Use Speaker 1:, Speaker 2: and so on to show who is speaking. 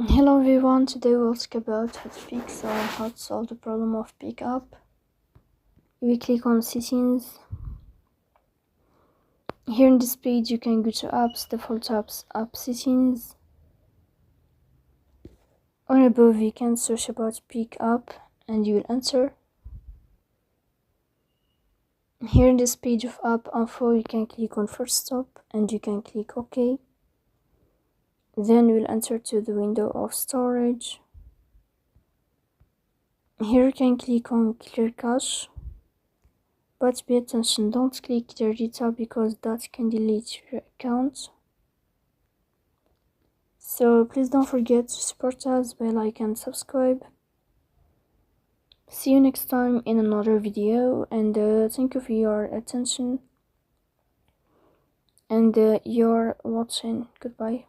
Speaker 1: Hello everyone, today we'll talk about how to fix or how to solve the problem of pickup. We click on settings. Here in this page you can go to apps, default apps, app settings. On above you can search about pickup and you will enter. Here in this page of app info you can click on first stop and you can click OK. Then we'll enter to the window of storage. Here you can click on clear cache, but pay attention, don't click clear data because that can delete your account. So please don't forget to support us by like and subscribe. See you next time in another video, and thank you for your attention and your watching. Goodbye.